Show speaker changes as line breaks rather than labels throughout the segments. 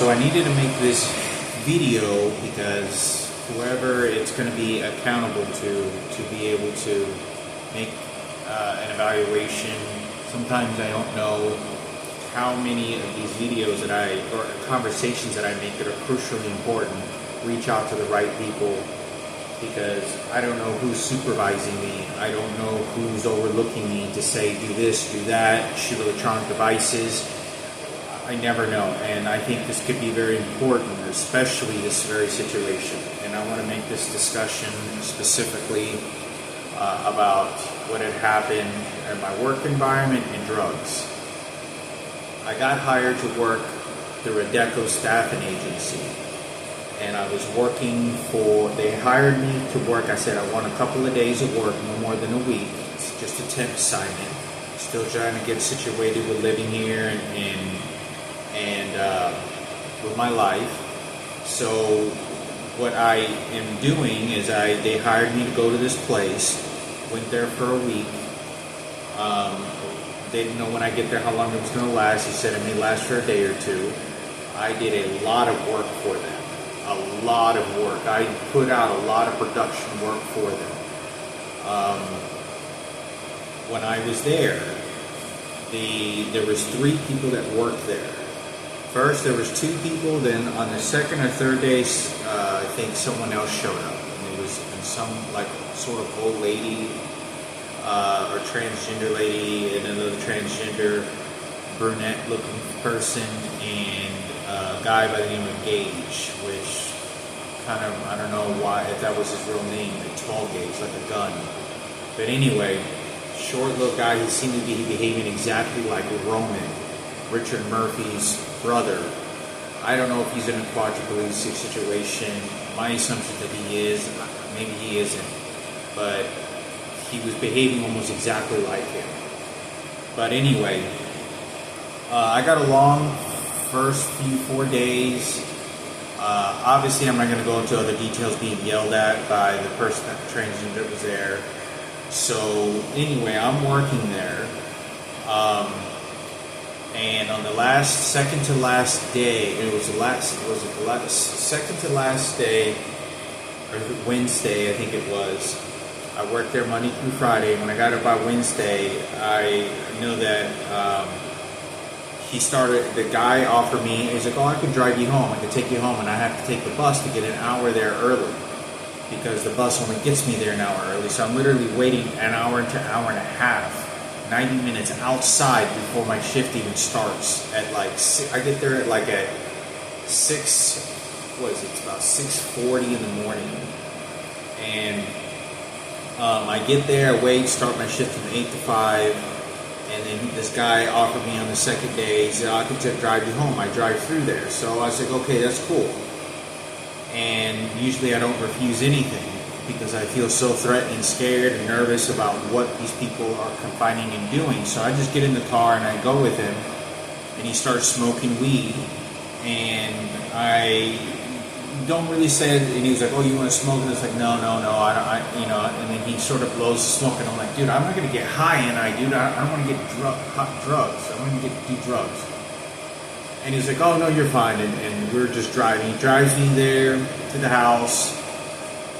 So I needed to make this video because whoever it's going to be accountable to be able to make an evaluation. Sometimes I don't know how many of these videos or conversations that I make that are crucially important reach out to the right people, because I don't know who's supervising me. I don't know who's overlooking me to say, do this, do that, shoot electronic devices. I never know. And I think this could be very important, especially this very situation. And I want to make this discussion specifically about what had happened in my work environment and drugs. I got hired to work through a DECO staffing agency. And I was working they hired me to work. I said, I want a couple of days of work, no more than a week. It's just a temp assignment. Still trying to get situated with living here and with my life. So what I am doing is they hired me to go to this place. Went there for a week. They didn't know when I get there how long it was going to last. He said it may last for a day or two. I did a lot of work for them. A lot of work. I put out a lot of production work for them. When I was there, there was 3 people that worked there. First, there was 2 people. Then on the second or third day, I think someone else showed up. And it was some like sort of old lady or transgender lady, and another transgender brunette-looking person, and a guy by the name of Gage, which kind of, I don't know why, if that was his real name, a tall Gage, like a gun. But anyway, short little guy, he seemed to be behaving exactly like Roman, Richard Murphy's brother. I don't know if he's in a quadriplegic situation. My assumption that he is, maybe he isn't, but he was behaving almost exactly like him. But anyway, I got along first 4 days. Obviously, I'm not going to go into other details being yelled at by the person that the transgender was there. So anyway, I'm working there. And on the second to last day, second to last day, or Wednesday, I think it was. I worked there Monday through Friday. When I got up by Wednesday, I know that the guy offered me, he's like, oh, I can drive you home. I can take you home, and I have to take the bus to get an hour there early, because the bus only gets me there an hour early. So I'm literally waiting an hour to hour and a half, 90 minutes outside before my shift even starts at like 6. I get there at like at 6, it's about 6:40 in the morning. And I get there, I wait, start my shift from 8 to 5. And then this guy offered me on the second day, he said, I can just drive you home. I drive through there. So I was like, okay, that's cool. And usually I don't refuse anything, because I feel so threatened and scared and nervous about what these people are confining and doing. So I just get in the car and I go with him, and he starts smoking weed. And I don't really say it, and he was like, oh, you want to smoke? And it's like, no, and then he sort of blows the smoke, and I'm like, dude, I'm not going to get high, and I don't want to get drugs. I want to do drugs. And he's like, oh, no, you're fine, and we're just driving. He drives me there to the house.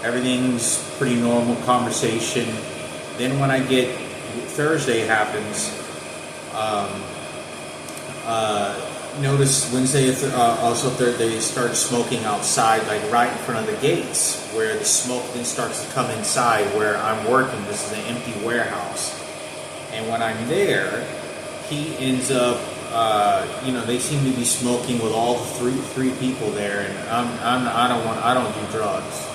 Everything's pretty normal conversation. Then when Thursday happens, notice Wednesday, also Thursday, they start smoking outside, like right in front of the gates, where the smoke then starts to come inside where I'm working. This is an empty warehouse. And when I'm there, he ends up, they seem to be smoking with all three people there, and I don't do drugs.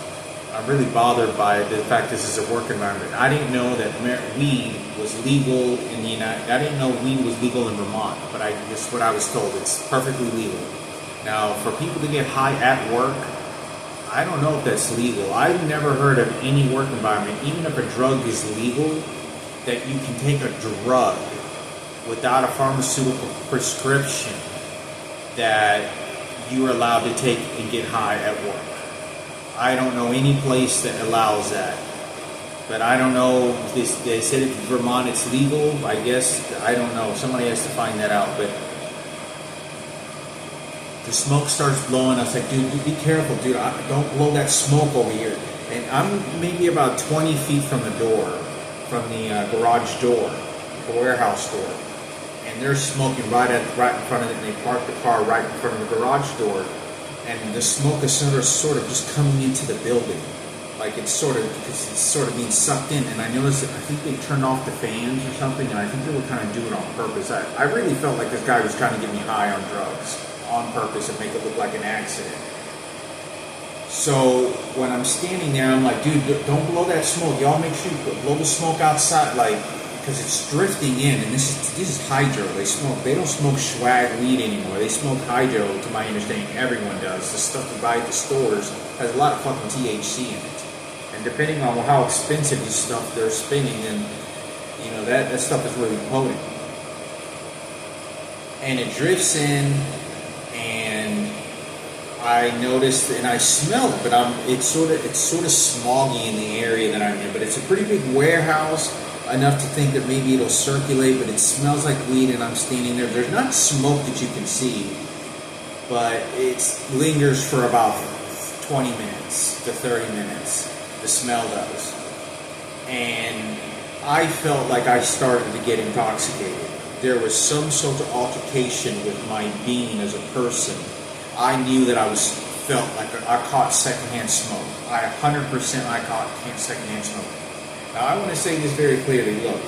I'm really bothered by the fact this is a work environment. I didn't know that weed was legal in the I didn't know weed was legal in Vermont, but that's what I was told. It's perfectly legal. Now, for people to get high at work, I don't know if that's legal. I've never heard of any work environment, even if a drug is legal, that you can take a drug without a pharmaceutical prescription that you are allowed to take and get high at work. I don't know any place that allows that. But I don't know, they said in Vermont it's legal, I guess, I don't know. Somebody has to find that out. But The smoke starts blowing. I was like, dude, be careful, dude. Don't blow that smoke over here. And I'm maybe about 20 feet from the door, from the garage door, the warehouse door. And they're smoking right in front of it. And they parked the car right in front of the garage door. And the smoke is sort of just coming into the building. Like it's sort of being sucked in. And I noticed that I think they turned off the fans or something. And I think they were kind of doing it on purpose. I really felt like this guy was trying to get me high on drugs on purpose and make it look like an accident. So when I'm standing there, I'm like, dude, don't blow that smoke. Y'all make sure you blow the smoke outside, like, because it's drifting in. And this is hydro. They don't smoke swag weed anymore. They smoke hydro. To my understanding, everyone does. The stuff you buy at the stores has a lot of fucking THC in it. And depending on how expensive this stuff they're spinning, then that stuff is really potent. And it drifts in. And I noticed and I smell it, but it's sort of smoggy in the area that I'm in. But it's a pretty big warehouse, enough to think that maybe it'll circulate. But it smells like weed, and I'm standing there. There's not smoke that you can see, but it lingers for about 20 minutes to 30 minutes. The smell does, and I felt like I started to get intoxicated. There was some sort of altercation with my being as a person. I knew that felt like I caught secondhand smoke. 100% I caught secondhand smoke. Now I want to say this very clearly. Look,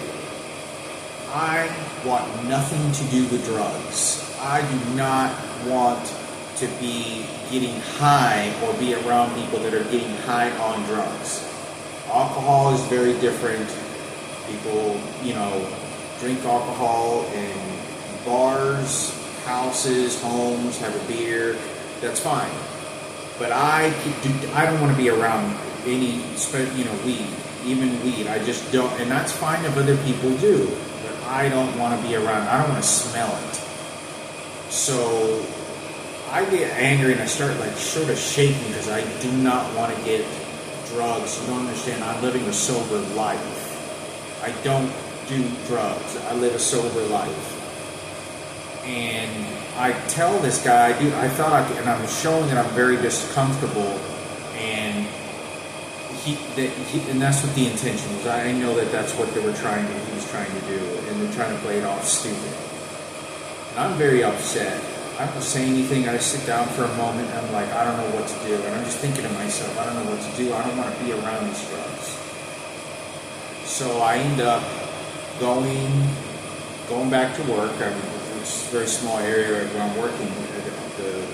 I want nothing to do with drugs. I do not want to be getting high or be around people that are getting high on drugs. Alcohol is very different. People, drink alcohol in bars, houses, homes, have a beer. That's fine. But I don't want to be around any, weed, even weed. I just don't, and that's fine if other people do. But I don't want to be around. I don't want to smell it. So I get angry and I start sort of shaking because I do not want to get drugs. You don't understand. I'm living a sober life. I don't do drugs. I live a sober life. And I tell this guy, dude, I thought and I'm showing that I'm very discomfortable, and and that's what the intention was. I know that that's what he was trying to do, and they're trying to play it off stupid. And I'm very upset. I don't say anything. I just sit down for a moment, and I'm like, I don't know what to do. And I'm just thinking to myself, I don't know what to do. I don't want to be around these drugs. So I end up going back to work. It's a very small area where I'm working,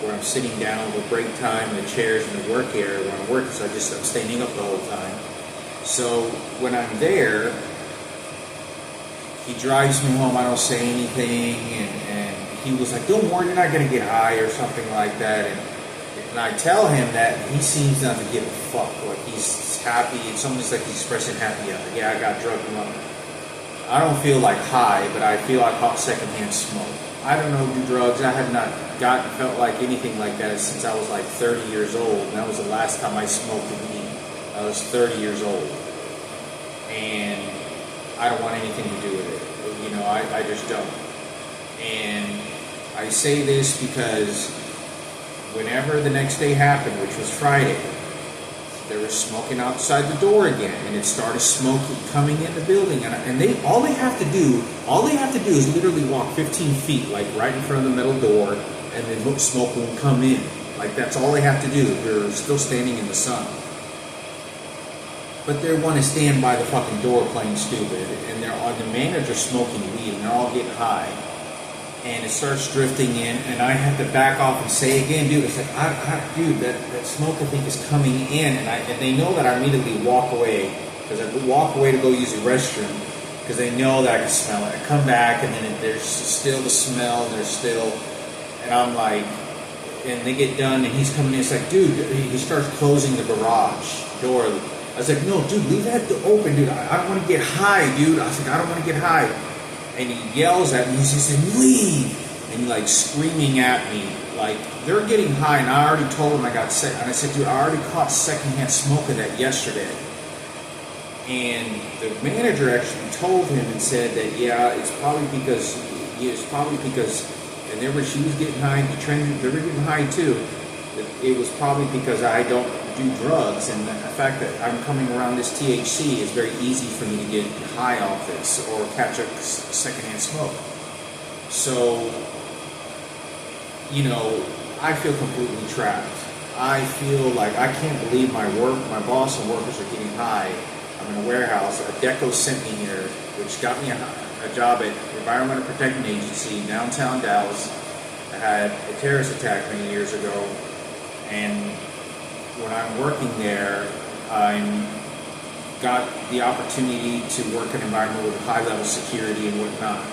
where I'm sitting down with break time, the chairs in the work area where I'm working, so I'm standing up the whole time. So when I'm there, he drives me home. I don't say anything, and he was like, don't worry, you're not going to get high or something like that. And I tell him that he seems not to give a fuck. Like he's happy. It's almost like he's expressing happy. Yeah, I got drug money. I don't feel like high, but I feel I caught secondhand smoke. I don't know do drugs. I have not felt like anything like that since I was like 30 years old. And that was the last time I smoked weed. I was 30 years old. And I don't want anything to do with it. I just don't. And I say this because whenever the next day happened, which was Friday, there was smoking outside the door again, and it started smoking coming in the building. And all they have to do is literally walk 15 feet, like right in front of the metal door, and then smoke won't come in. Like that's all they have to do. They're still standing in the sun. But they want to stand by the fucking door playing stupid, and the manager smoking weed, and they're all getting high. And it starts drifting in, and I have to back off and say again, dude, it's like, dude, that smoke I think is coming in, and they know that I immediately walk away, because I walk away to go use the restroom, because they know that I can smell it. I come back, and then there's still the smell, and I'm like, and they get done, and he's coming in, it's like, dude, he starts closing the garage door. I was like, no, dude, leave that door open, dude, I don't want to get high, dude. I was like, I don't want to get high. And he yells at me, he says, leave! And he's like screaming at me, like they're getting high, and I already told him I got sick. And I said, dude, I already caught secondhand smoke of that yesterday. And the manager actually told him and said that, yeah, it's probably because and she was getting high, they were getting high too. It was probably because I don't do drugs, and the fact that I'm coming around this THC is very easy for me to get high off this or catch a secondhand smoke. So, I feel completely trapped. I feel like I can't believe my boss and workers are getting high. I'm in a warehouse. Deco sent me here, which got me a job at Environmental Protection Agency, downtown Dallas. I had a terrorist attack many years ago, and when I'm working there, I got the opportunity to work in an environment with high-level security and whatnot.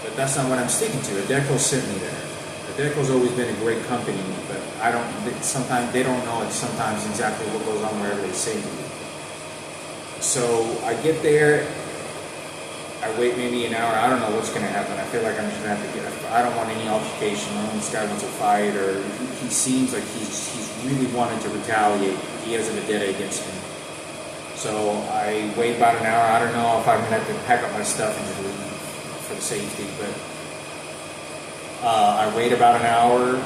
But that's not what I'm sticking to. Adecco sent me there. Adecco's always been a great company, but sometimes they don't know sometimes exactly what goes on wherever they send you. So I get there, I wait maybe an hour, I don't know what's going to happen. I feel like I'm just going to have to I don't want any altercation. I don't want this guy wants to fight, or he seems like he's really wanted to retaliate. He has a vendetta against me. So I wait about an hour. I don't know if I'm going to have to pack up my stuff and just leave for the safety, but I wait about an hour,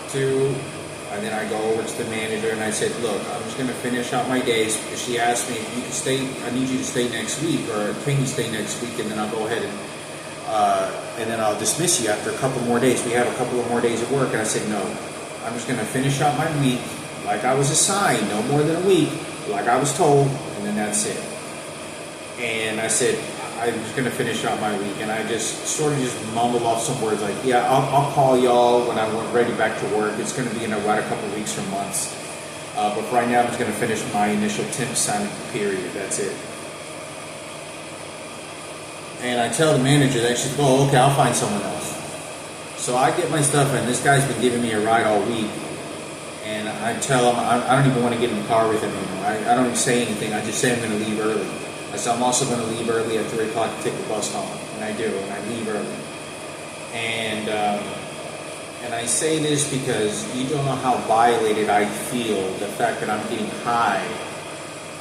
two, and then I go over to the manager and I said, look, I'm just going to finish out my days. She asked me if you can stay, I need you to stay next week, or can you stay next week, and then I'll go ahead and then I'll dismiss you after a couple more days. We have a couple of more days of work. And I said, no, I'm just going to finish out my week like I was assigned, no more than a week, like I was told, and then that's it. And I said, I'm just going to finish out my week. And I just sort of just mumbled off some words like, yeah, I'll call y'all when I'm ready back to work. It's going to be in about a couple of weeks or months. But right now I'm just going to finish my initial temp assignment period. That's it. And I tell the manager that. She's like, oh, okay, I'll find someone else. So I get my stuff, and this guy's been giving me a ride all week. And I tell him I don't even want to get in the car with him anymore. I don't even say anything. I just say I'm going to leave early. I said I'm also going to leave early at 3 o'clock to take the bus home. And I do, and I leave early. And I say this because you don't know how violated I feel, the fact that I'm getting high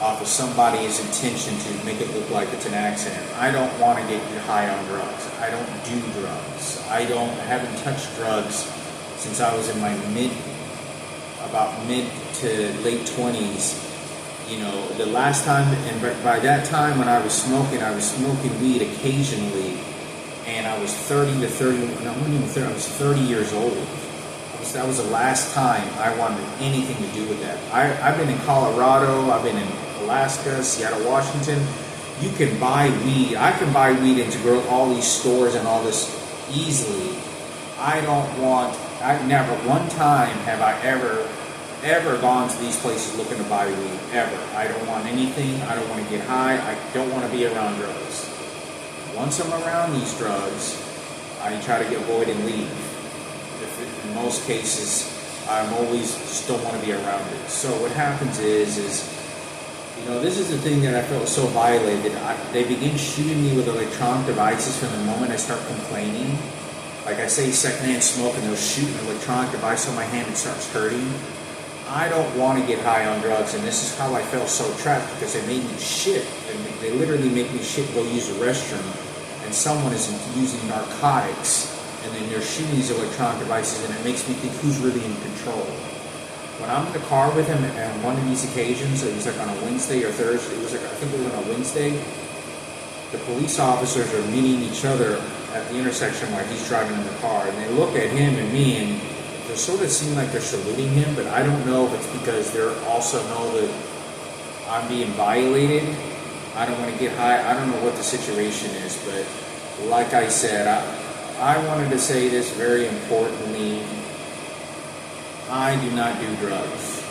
off of somebody's intention to make it look like it's an accident. I don't want to get high on drugs. I don't do drugs. I haven't touched drugs since I was in my mid to late 20s. The last time, and by that time when I was smoking weed occasionally, and I was 30 to 30, I wasn't even 30, I was 30 years old. That was the last time I wanted anything to do with that. I've been in Colorado, I've been in Alaska, Seattle, Washington. You can buy weed. I can buy weed into all these stores and all this easily. Never one time have I ever gone to these places looking to buy weed, ever. I don't want anything. I don't want to get high. I don't want to be around drugs. Once I'm around these drugs, I try to avoid and leave. In most cases, I'm always just don't want to be around it. So what happens is this is the thing that I felt so violated. They begin shooting me with electronic devices from the moment I start complaining. Like I say, secondhand smoke, and they'll shoot an electronic device on my hand and starts hurting. I don't want to get high on drugs, and this is how I felt so trapped, because they made me shit. They literally make me shit, go use the restroom, and someone is using narcotics, and then they're shooting these electronic devices, and it makes me think who's really in control. When I'm in the car with him on one of these occasions, it was like on a Wednesday or Thursday, I think it was on a Wednesday, the police officers are meeting each other at the intersection while he's driving in the car, and they look at him and me, and they sort of seem like they're saluting him, but I don't know if it's because they also know that I'm being violated. I don't want to get high. I don't know what the situation is, but like I said, I wanted to say this very importantly. I do not do drugs,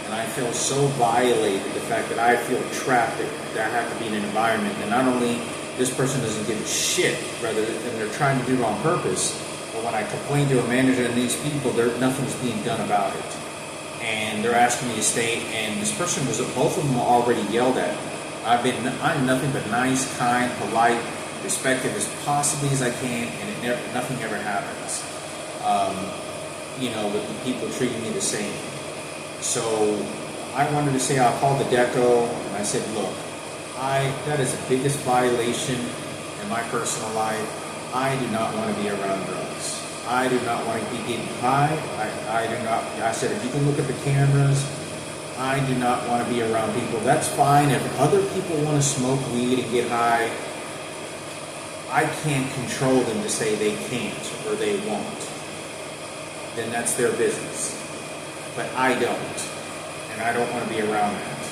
and I feel so violated, the fact that I feel trapped, that I have to be in an environment that not only this person doesn't give a shit, rather than they're trying to do it on purpose, but when I complain to a manager and these people, nothing's being done about it. And they're asking me to stay, and this person both of them are already yelled at. I'm nothing but nice, kind, polite, respected as possibly as I can, and nothing ever happens. With the people treating me the same. So I wanted to say, I'll call the Deco, and I said, look, that is the biggest violation in my personal life. I do not want to be around drugs. I do not want to be getting high. I do not. I said, if you can look at the cameras, I do not want to be around people. That's fine. If other people want to smoke weed and get high, I can't control them to say they can't or they won't. Then that's their business. But I don't. And I don't want to be around that.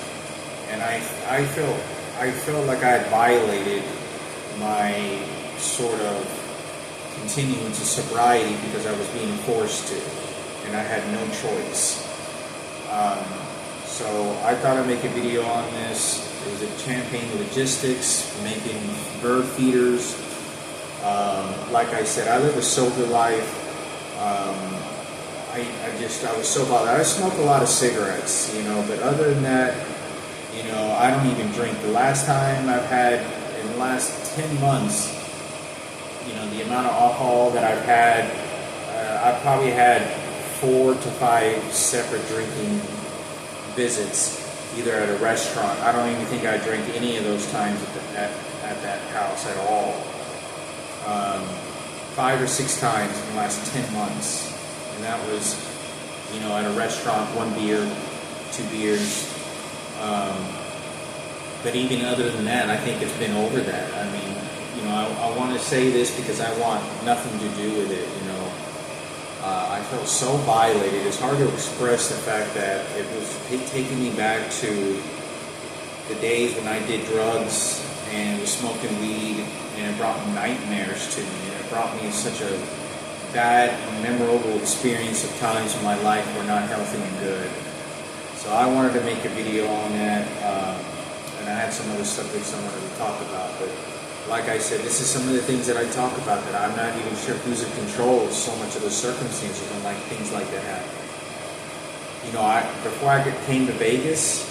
And I felt like I had violated my sort of continuance of sobriety because I was being forced to. And I had no choice. So I thought I'd make a video on this. It was at Champagne Logistics, making bird feeders. Like I said, I live a sober life. I was so bothered. I smoke a lot of cigarettes, but other than that, I don't even drink. The last time I've had, in the last 10 months, the amount of alcohol that I've had, I've probably had 4 to 5 separate drinking visits, either at a restaurant. I don't even think I drank any of those times at that house at all. 5 or 6 times in the last 10 months. And that was, at a restaurant, 1 beer, 2 beers. But even other than that, I think it's been over that. I mean, I want to say this because I want nothing to do with it, I felt so violated. It's hard to express the fact that it was taking me back to the days when I did drugs and was smoking weed, and it brought nightmares to me. It brought me such a bad and memorable experience of times in my life were not healthy and good. So I wanted to make a video on that, and I had some other subjects I wanted to talk about, but like I said, this is some of the things that I talk about that I'm not even sure who's in control of so much of the circumstances when things like that happen. Before I came to Vegas,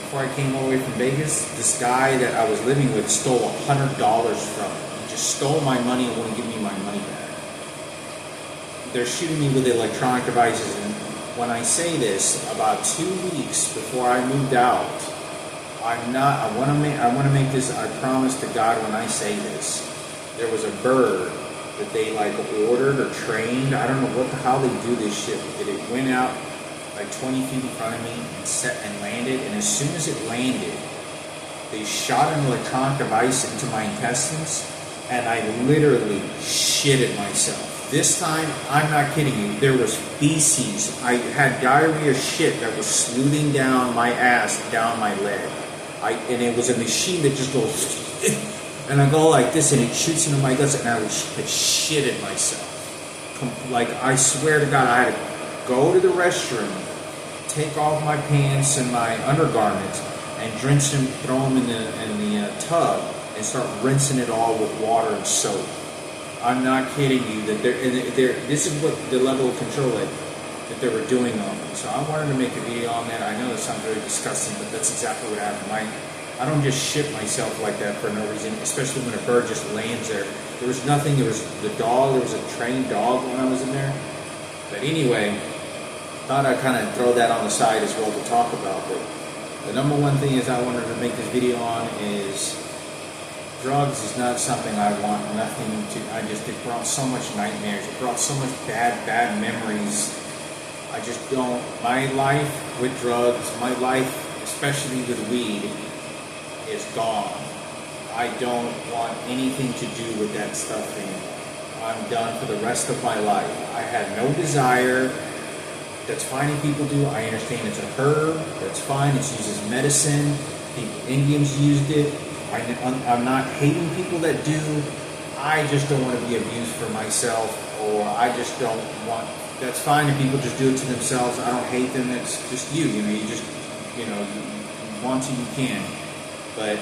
before I came all the way from Vegas, this guy that I was living with stole $100 from me. He just stole my money and wouldn't give me my money back. They're shooting me with electronic devices, and when I say this, about 2 weeks before I moved out, I want to make this, I promise to God when I say this, there was a bird that they ordered or trained. I don't know how they do this shit, but it went out 20 feet in front of me and landed, and as soon as it landed, they shot an electronic device into my intestines, and I literally shitted myself. This time, I'm not kidding you, there was feces. I had diarrhea shit that was sleuthing down my ass, down my leg. And it was a machine that just goes, and I go like this, and it shoots into my guts, and I had shitted myself. I swear to God, I had to go to the restroom, take off my pants and my undergarments, and rinse them, throw them in the tub, and start rinsing it all with water and soap. I'm not kidding you. This is what the level of control that they were doing on me. So I wanted to make a video on that. I know that sounds very disgusting, but that's exactly what happened. I don't just shit myself like that for no reason, especially when a bird just lands there. There was nothing. There was the dog. There was a trained dog when I was in there. But anyway, thought I'd kind of throw that on the side as well to talk about. But the number one thing is I wanted to make this video on is drugs is not something I want nothing to. It brought so much nightmares. It brought so much bad memories. I just don't. My life with drugs, my life, especially with weed, is gone. I don't want anything to do with that stuff anymore. I'm done for the rest of my life. I had no desire. That's fine if people do. I understand it's a herb. That's fine. It's used as medicine. Indians used it. I'm not hating people that do. I just don't want to be abused for myself, or I just don't want. That's fine if people just do it to themselves. I don't hate them. It's just you. You want to, you can. But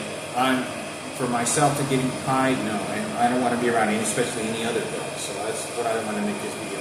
for myself to getting high, no, and I don't want to be around any, especially any other drugs. So that's what I want to make this video.